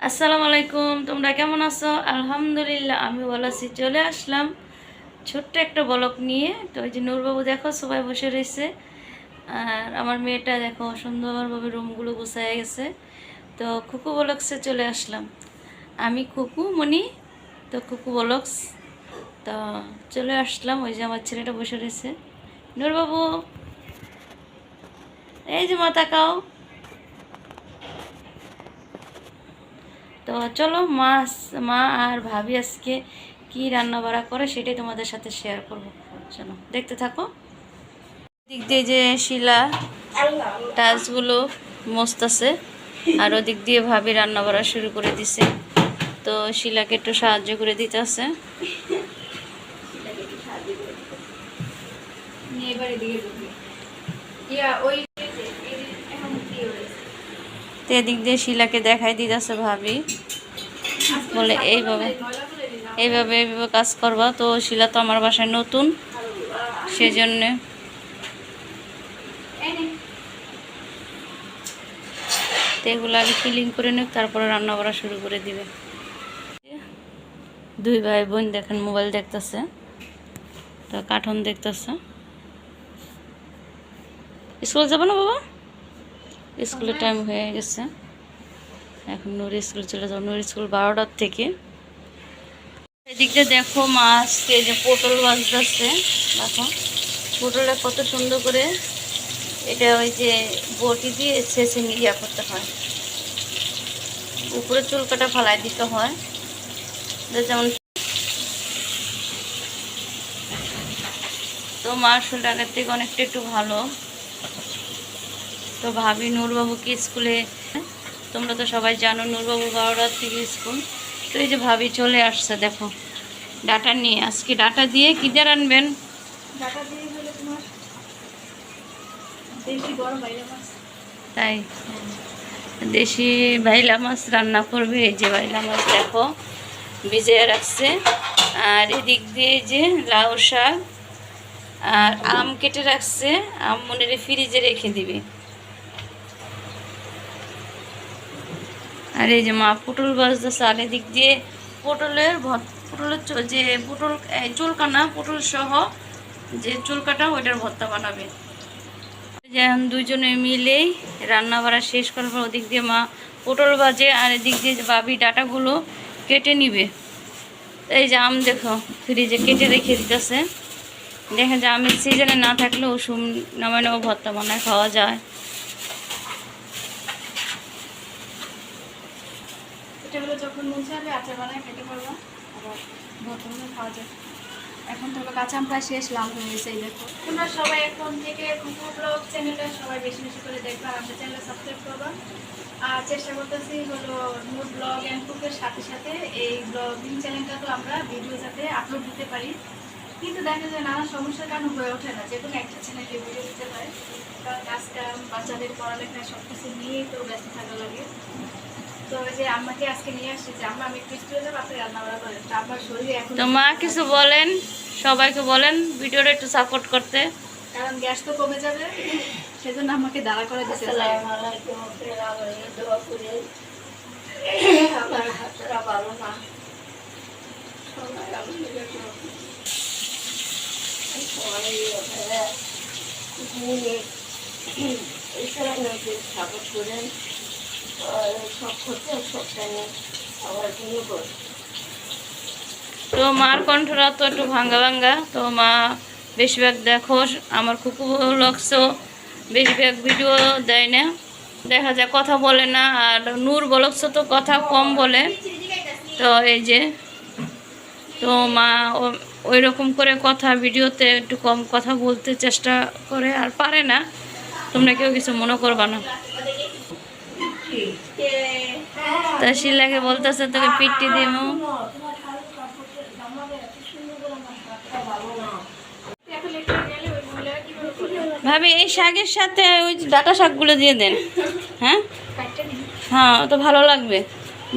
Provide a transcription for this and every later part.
আসসালামু আলাইকুম, তোমরা কেমন আছো? আলহামদুলিল্লাহ আমি ভালো আছি। চলে আসলাম ছোট্ট একটা ব্লগ নিয়ে। তো ওই যে নূরবাবু দেখো সবাই বসে রয়েছে, আর আমার মেয়েটা দেখো সুন্দরভাবে রুমগুলো গুছায় গেছে। তো খুকু ব্লগসে চলে আসলাম। আমি খুকু মনি, তো খুকু ব্লগস। তো চলে আসলাম, ওই যে আমার ছেলেটা বসে রয়েছে। নূরবাবু, এই যে মা তাকাও। তো চলো মা আর ভাবি আজকে কি রান্না বাড়া করে সেটাই তোমাদের সাথে শেয়ার করব। চলো দেখতে থাকো। দিক দিয়ে যে শিলা টাচগুলো মস্ত আছে, আর ওদিক দিয়ে ভাবি রান্না বাড়া শুরু করে দিছে। তো শিলাকে একটু সাহায্য করে দিতে আছে। তো এদিক দিয়ে শিলাকে দেখাই দিতেছে ভাবি, বলে এইভাবে এইভাবে এইভাবে কাজ করবা। তো শিলা তো আমার বাসায় নতুন, সেজন্যে তো এগুলো আগে ফিলিং করে নিক, তারপরে রান্না করা শুরু করে দিবে। দুই ভাই বোন দেখেন মোবাইল দেখতেছে, তো কার্টুন দেখতেছে। স্কুল যাবো না বাবা? স্কুলের টাইম হয়ে গেছে, এখন নূর স্কুল চলে যাবো। নূর স্কুল 12টার থেকে। এদিকে দেখো মাছ, এই যে পটল ভাজতেছে। দেখো পটলটা কত সুন্দর করে, এটা ওই যে বটি দিয়ে ছেঁচে ইয়া করতে হয়, উপরে চুলকাটা ফালাই দিতে হয়। যেমন তো মার শরীর আগের থেকে অনেকটা একটু ভালো। তো ভাবি নূরবাবুকে স্কুলে, তোমরা তো সবাই জানো নূরবাবু 12টার থেকে স্কুল। তো এই যে ভাবি চলে আসছে দেখো ডাটা নিয়ে। আজকে ডাটা দিয়ে কী দিয়ে রানবেন? তাই দেশি বাইলা মাছ রান্না করবে। এই যে বাইলা মাছ দেখো ভিজিয়ে রাখছে, আর এদিক দিয়ে যে লাউ শাক আর আম কেটে রাখছে। আম মনে ফ্রিজে রেখে দিবে। আর এই যে মা পটল ভাজতেছে, আর এদিক দিয়ে পটলের যে পটল চুলকানা পটল সহ যে চুলকাটা ওইটার ভর্তা বানাবে। যেমন দুইজনে মিলেই রান্না বাড়া শেষ করার পর ওদিক দিয়ে মা পটল ভাজে, আর এদিক দিয়ে ভাবি ডাটাগুলো কেটে নিবে। এই যে আম দেখো ফ্রিজে কেটে রেখে দিতেছে। দেখা যায় আমের সিজনে না থাকলেও নামানো ভর্তা বানায় খাওয়া যায়। যখন মন চাইবে আচার বানায় খেতে পারবো, আবার ভর্তা বানায় খাওয়া যায়। এখন তো কাঁচা আম প্রায় শেষ, লাল হয়ে গেছে। এই দেখো তোমরা সবাই এখন থেকে খুকু ব্লগ চ্যানেলটা সবাই বেশি বেশি করে দেখবা, আমাদের চ্যানেলটা সাবস্ক্রাইব করবা। আর চেষ্টা করতেছি হলো নূর ব্লগ অ্যান্ড কুকের সাথে সাথে এই ব্লগিং চ্যানেলটা তো আমরা ভিডিও যাতে আপলোড দিতে পারি, কিন্তু দেখা যায় নানা সমস্যার কারণে হয়ে ওঠে না যে কোনো একটা চ্যানেলে ভিডিও দিতে পারে। কারণ কাজকাম বাচ্চাদের পড়ালেখা সব কিছু নিয়েই তো ব্যস্ত থাকা লাগে। তো ওই যে আম্মাকে আজকে নিয়ে আসছি যে আম্মা আমি একটু স্কুলে যাবো, আপনি রান্নাবাড়া করেন। তো আমার শরীরে এখন তো মা কিছু বলেন, সবাইকে বলেন ভিডিওটা একটু সাপোর্ট করতে, কারণ গ্যাস তো কমে যাবে, সেজন্য আমাকে দাঁড়া করে দিচ্ছে। আমার হাতটা ভালো না, সাপোর্ট করেন, সব করতে সবটাই আমার জন্য করে। তো মার কণ্ঠটা তো একটু ভাঙ্গা ভাঙ্গা। তো মা বেশিরভাগ দেখো আমার খুকু ব্লগসও বেশিরভাগ ভিডিও দেয় না, দেখা যায় কথা বলে না। আর নূর ব্লগসও তো কথা কম বলে। তো এই যে তো মা ওই রকম করে কথা ভিডিওতে একটু কম কথা বলতে চেষ্টা করে, আর পারে না। তোমরা কেউ কিছু মনে করবা না। তা শিলাকে বলতেছে তোকে পিটটি দিমু। ভাবি এই শাকের সাথে ওই ডাটা শাকগুলো দিয়ে দেন। হ্যাঁ হ্যাঁ, তো ভালো লাগবে।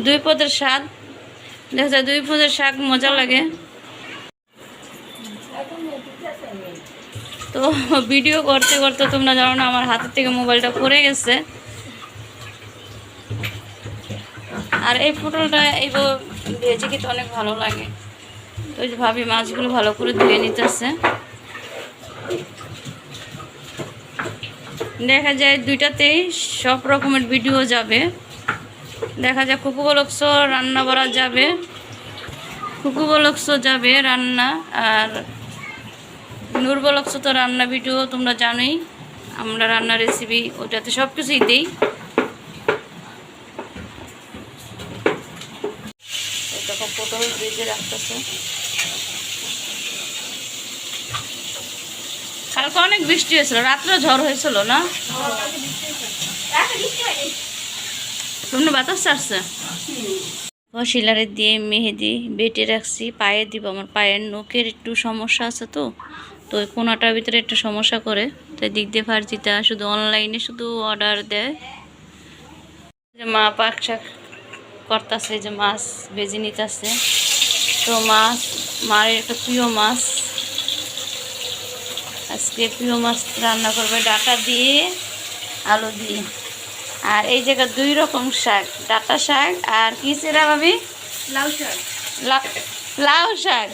2 পদের শাক, দেখা যায় 2 পদের শাক মজা লাগে। তো ভিডিও করতে করতে তোমরা জানো না আমার হাতের থেকে মোবাইলটা পড়ে গেছে। আর এই পটলটা এইভাবে ভেজে খেতে অনেক ভালো লাগে। তো ওই যে ভাবি মাছগুলো ভালো করে ধুয়ে নিতেছে। দেখা যায় দুইটাতেই সব রকমের ভিডিও যাবে। দেখা যায় কুকু ব্লগস রান্না করা যাবে, কুকু ব্লগস যাবে রান্না, আর নূর ব্লগস তো রান্না ভিডিও তোমরা জানোই, আমরা রান্নার রেসিপি ওটাতে সব কিছুই দিই। তখন পটল ভেজে রাখতেছে। কালকে অনেক বৃষ্টি হয়েছিল, রাত্রে ঝড় হয়েছিল না? তোমরা বাতাস ছাড়ছে। শিলারে দিয়ে মেহেদি বেটে রাখছি, পায়ে দিব। আমার পায়ের নখের একটু সমস্যা আছে, তো তো ওই কোনাটার ভিতরে একটু সমস্যা করে, তাই দিক দিয়ে ফার্জিটা শুধু অনলাইনে শুধু অর্ডার দেয়। যে মা পাক শাক করতেছে, যে মাছ ভেজে নিতেছে। তো মাছ মার একটা প্রিয় মাছ, আজকে প্রিয় মাছ রান্না করবে ডাঁটা দিয়ে আলু দিয়ে। আর এই জায়গায় 2 রকম শাক, ডাঁটা শাক আর কি সেরা ভাবি? লাউ শাক। লাউ শাক।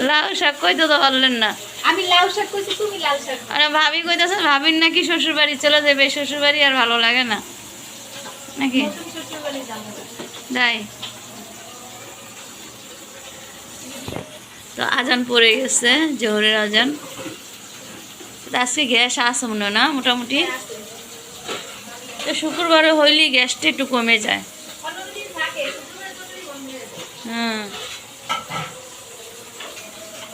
লাউ শাক কইতে তো পারলেন না। আমি লাউ শাক কইছি, তুমি লাউ শাক। আরে ভাবি কইতেছে ভাবির নাকি শ্বশুর বাড়ি চলে যাবে, শ্বশুর বাড়ি আর ভালো লাগে না নাকি? যাই। তো আজান পড়ে গেছে, জোহরের আজান। আজকে গ্যাস আছে মনে হয় না মোটামুটি? তো শুক্রবারে হইলেই গ্যাসটা একটু কমে যায়। হুম,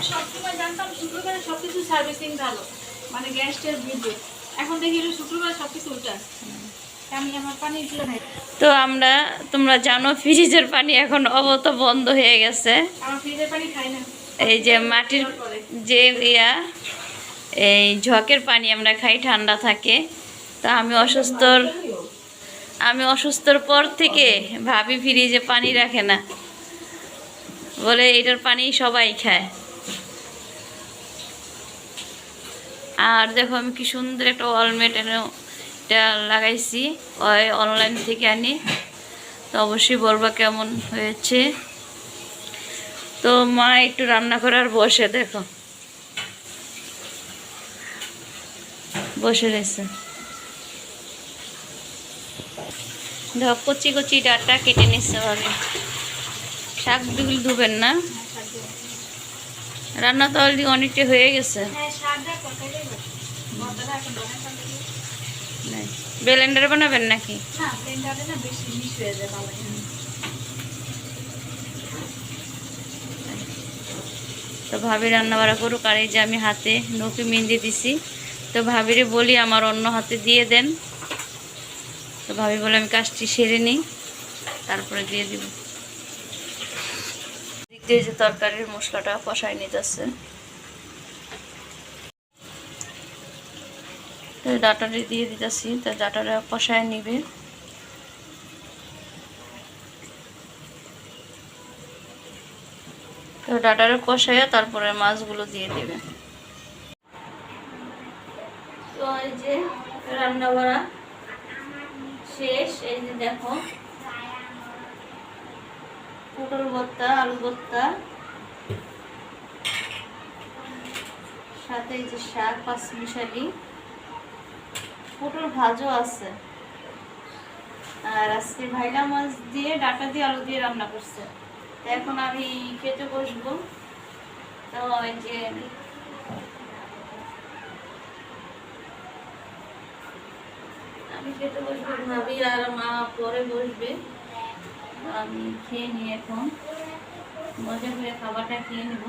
সবসময় জানতাম শুক্রবারে সবকিছু সার্ভিসিং ভালো, মানে গ্যাসটার বিদ্যুৎ। এখন দেখি শুক্রবার সবকিছু উল্টা। আমি আমার পানি ছিল না। তো তোমরা জানো ফ্রিজের পানি এখন অবত বন্ধ হয়ে গেছে। আমার ফ্রিজের পানি খাই না। এই যে মাটির যে এই ঝকের পানি আমরা খাই, ঠান্ডা থাকে। তো আমি অসুস্থর পর থেকে ভাবি ফ্রিজে পানি রাখে না, বলে এটার পানি সবাই খায়। আর দেখো আমি কি সুন্দর একটা ওয়ালমেট এটা লাগাইছি, ওই অনলাইন থেকে আনি। তো অবশ্যই বলবা কেমন হয়েছে। তো মা একটু রান্না করার বসে, দেখো বসে রয়েছে। দেখো কচি কচি ডাঁটা কেটে নিচ্ছে ভাবে। শাকগুলো ধুবেন না? রান্না তো অলরেডি অনেকটা হয়ে গেছে। ব্লেন্ডারে বানাবেন নাকি? তো ভাবি রান্না বাড়া করুক, আর এই যে আমি হাতে নখে মেহেন্দি দিছি। তো ভাবিরে বলি আমার অন্য হাতে দিয়ে দেন। তো ভাবি বলে আমি কাজটি সেরে নিই, তারপরে দিয়ে দিব। দিক দিয়ে যে তরকারির মশলাটা কষাই নিতেছে। তো ডাঁটাটা দিয়ে দিতেছি, তো ডাঁটাটা কষায় নিবে। তো ডাঁটাটা কষাইয়া তারপরে মাছগুলো দিয়ে দিবে। তো এই যে রান্না করা শেষ। এই যে দেখো পটল ভর্তা, আলু ভর্তা, সাথে এই যে শাক পাঁচমিশালি, পটল ভাজও আছে। আর আজকে ভাইলা মাছ দিয়ে ডাঁটা দিয়ে আলু দিয়ে রান্না করছে। তো এখন আমি খেতে বসবো। তো এই যে আমি খেতে বসবো, ভাবি আর মা পরে বসবে। আমি খেয়ে নিই, এখন মজা করে খাবারটা খেয়ে নেব।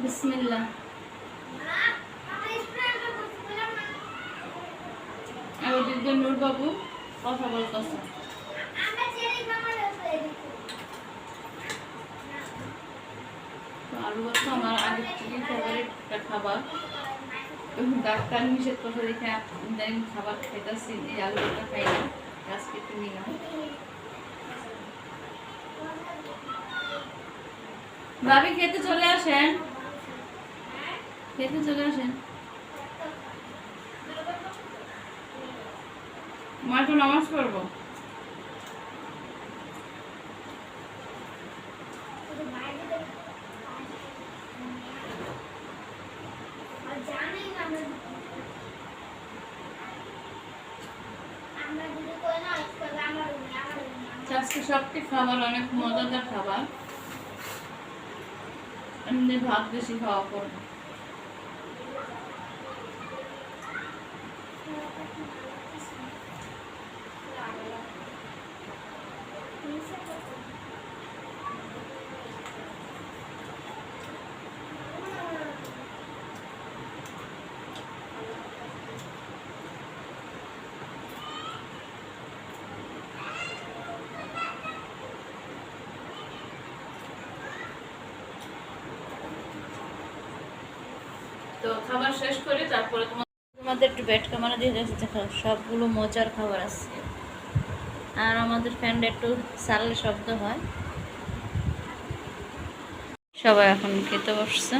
বিসমিল্লাহ। আর ওদিকে নূর বাবু কথা বলতেছে। তো আলু ভর্তা আমার আগে থেকে ফেভারিট একটা খাবার। ডাক্তার নিষেধ করতে দেখে ইদানিং খাবার খাইতেছি, এই আলু ভর্তা খাই না, আজকে একটু নিলাম। ভাবি খেতে চলে আসেন, খেতে চলে আসেন। মা তো নামাজ পড়বো। আজকে সবটি খাবার অনেক মজাদার খাবার, এমনি ভাত বেশি খাওয়া পড়বে। তো খাবার শেষ করে তারপরে তোমাদের একটু ব্যাট ক্যামেরা দিয়ে দেখো, সবগুলো মজার খাবার আছে। আর আমাদের ফ্যানটা একটু সারলে শব্দ হয়। সবাই এখন খেতে বসছে।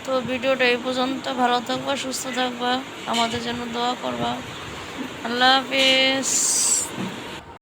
তো ভিডিওটা এই পর্যন্ত, ভালো থাকবা, সুস্থ থাকবা, আমাদের জন্য দোয়া করবা। আল্লাহ হাফেজ।